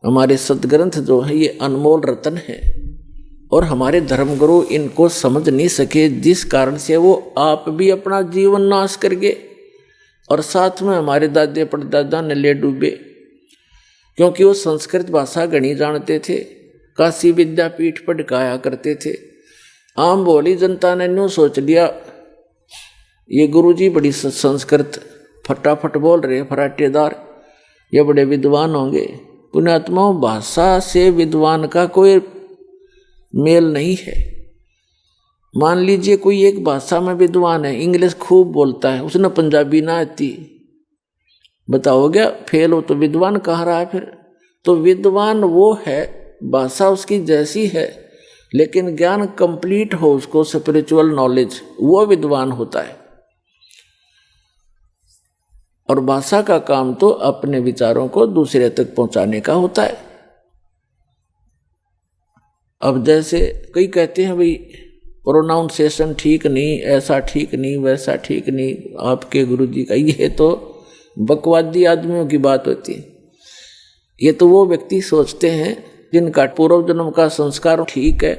हमारे सदग्रंथ जो है ये अनमोल रत्न है, और हमारे धर्मगुरु इनको समझ नहीं सके, जिस कारण से वो आप भी अपना जीवन नाश कर गए और साथ में हमारे दादे परदादा ने ले डूबे, क्योंकि वो संस्कृत भाषा गणी जानते थे, काशी विद्यापीठ पढ़ाया करते थे। आम भोली जनता ने न्यू सोच लिया ये गुरुजी बड़ी संस्कृत फटाफट बोल रहे, फराटेदार, ये बड़े विद्वान होंगे। पुण्यात्माओं, भाषा से विद्वान का कोई मेल नहीं है। मान लीजिए कोई एक भाषा में विद्वान है, इंग्लिश खूब बोलता है, उसने पंजाबी ना आती, बताओ क्या फेल हो, तो विद्वान कहाँ रहा फिर? तो विद्वान वो है, भाषा उसकी जैसी है, लेकिन ज्ञान कंप्लीट हो उसको, स्पिरिचुअल नॉलेज, वो विद्वान होता है। और भाषा का काम तो अपने विचारों को दूसरे तक पहुंचाने का होता है। अब जैसे कई कहते हैं भाई प्रोनाउंसिएशन ठीक नहीं, ऐसा ठीक नहीं, वैसा ठीक नहीं आपके गुरुजी का, ये तो बकवादी आदमियों की बात होती है। ये तो वो व्यक्ति सोचते हैं जिनका पूर्व जन्म का संस्कार ठीक है,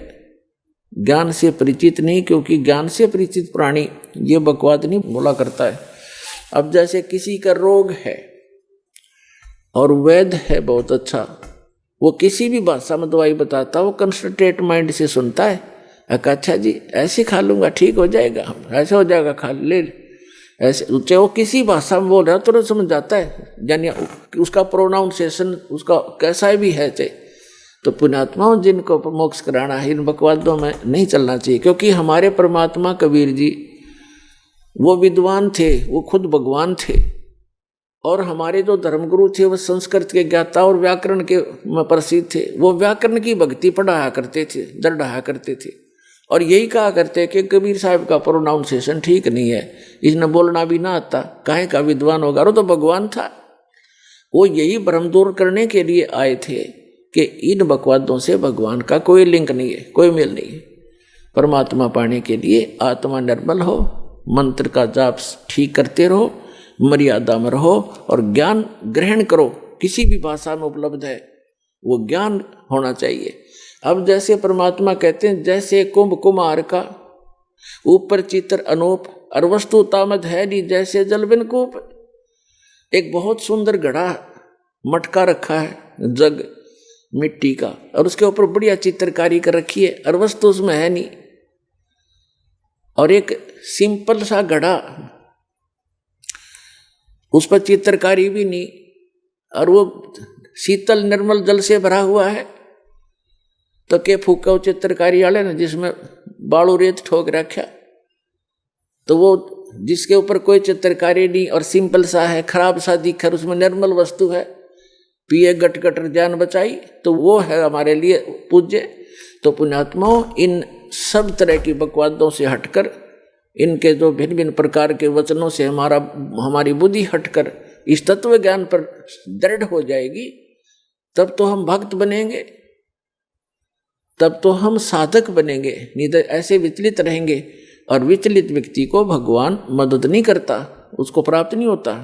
ज्ञान से परिचित नहीं, क्योंकि ज्ञान से परिचित प्राणी ये बकवाद नहीं बोला करता है। अब जैसे किसी का रोग है और वैद्य है बहुत अच्छा, वो किसी भी भाषा में दवाई बताता, वो कंसंट्रेट माइंड से सुनता है, अच्छा जी ऐसे खा लूंगा ठीक हो जाएगा, ऐसे हो जाएगा, खा ले, ऐसे, चाहे वो किसी भाषा में बोल रहा है तो समझ जाता है, यानी उसका प्रोनाउंसिएशन उसका कैसा भी है चाहे। तो पुण्यात्माओं, जिनको मोक्ष कराना है, इन बकवादों में नहीं चलना चाहिए, क्योंकि हमारे परमात्मा कबीर जी वो विद्वान थे, वो खुद भगवान थे, और हमारे जो धर्मगुरु थे वो संस्कृत के ज्ञाता और व्याकरण के में प्रसिद्ध थे। वो व्याकरण की भक्ति पढ़ाया करते थे, दर्ड़ाया करते थे, और यही कहा करते कि कबीर साहब का प्रोनाउंसिएशन ठीक नहीं है, इसने बोलना भी ना आता, काहे का विद्वान होगा, वो तो भगवान था। वो यही भ्रम दूर करने के लिए आए थे कि इन बकवादों से भगवान का कोई लिंक नहीं है, कोई मेल नहीं है। परमात्मा पाने के लिए आत्मा निर्मल हो, मंत्र का जाप ठीक करते रहो, मर्यादा में रहो, और ज्ञान ग्रहण करो, किसी भी भाषा में उपलब्ध है वो ज्ञान होना चाहिए। अब जैसे परमात्मा कहते हैं, जैसे कुंभ कुमार का ऊपर चित्र अनूप, और वस्तु तामद है नहीं जैसे जल बिन कूप। एक बहुत सुंदर घड़ा मटका रखा है जग मिट्टी का, और उसके ऊपर बढ़िया चित्रकारी कर रखी है, और वस्तु उसमें है नहीं। और एक सिंपल सा घड़ा, उस पर चित्रकारी भी नहीं, और वो शीतल निर्मल जल से भरा हुआ है, तो के फूका चित्रकारी वाले ने जिसमें बालू रेत ठोक रखा, तो वो जिसके ऊपर कोई चित्रकारी नहीं और सिंपल सा है, खराब सा दिख, उसमें निर्मल वस्तु है, पिए गट गट जान बचाई, तो वो है हमारे लिए पूज्य। तो पुण्यात्माओं, इन सब तरह की बकवादों से हटकर, इनके जो भिन्न भिन्न प्रकार के वचनों से हमारी बुद्धि हटकर इस तत्व ज्ञान पर दृढ़ हो जाएगी, तब तो हम भक्त बनेंगे, तब तो हम साधक बनेंगे। नहीं तो ऐसे विचलित रहेंगे, और विचलित व्यक्ति को भगवान मदद नहीं करता, उसको प्राप्त नहीं होता।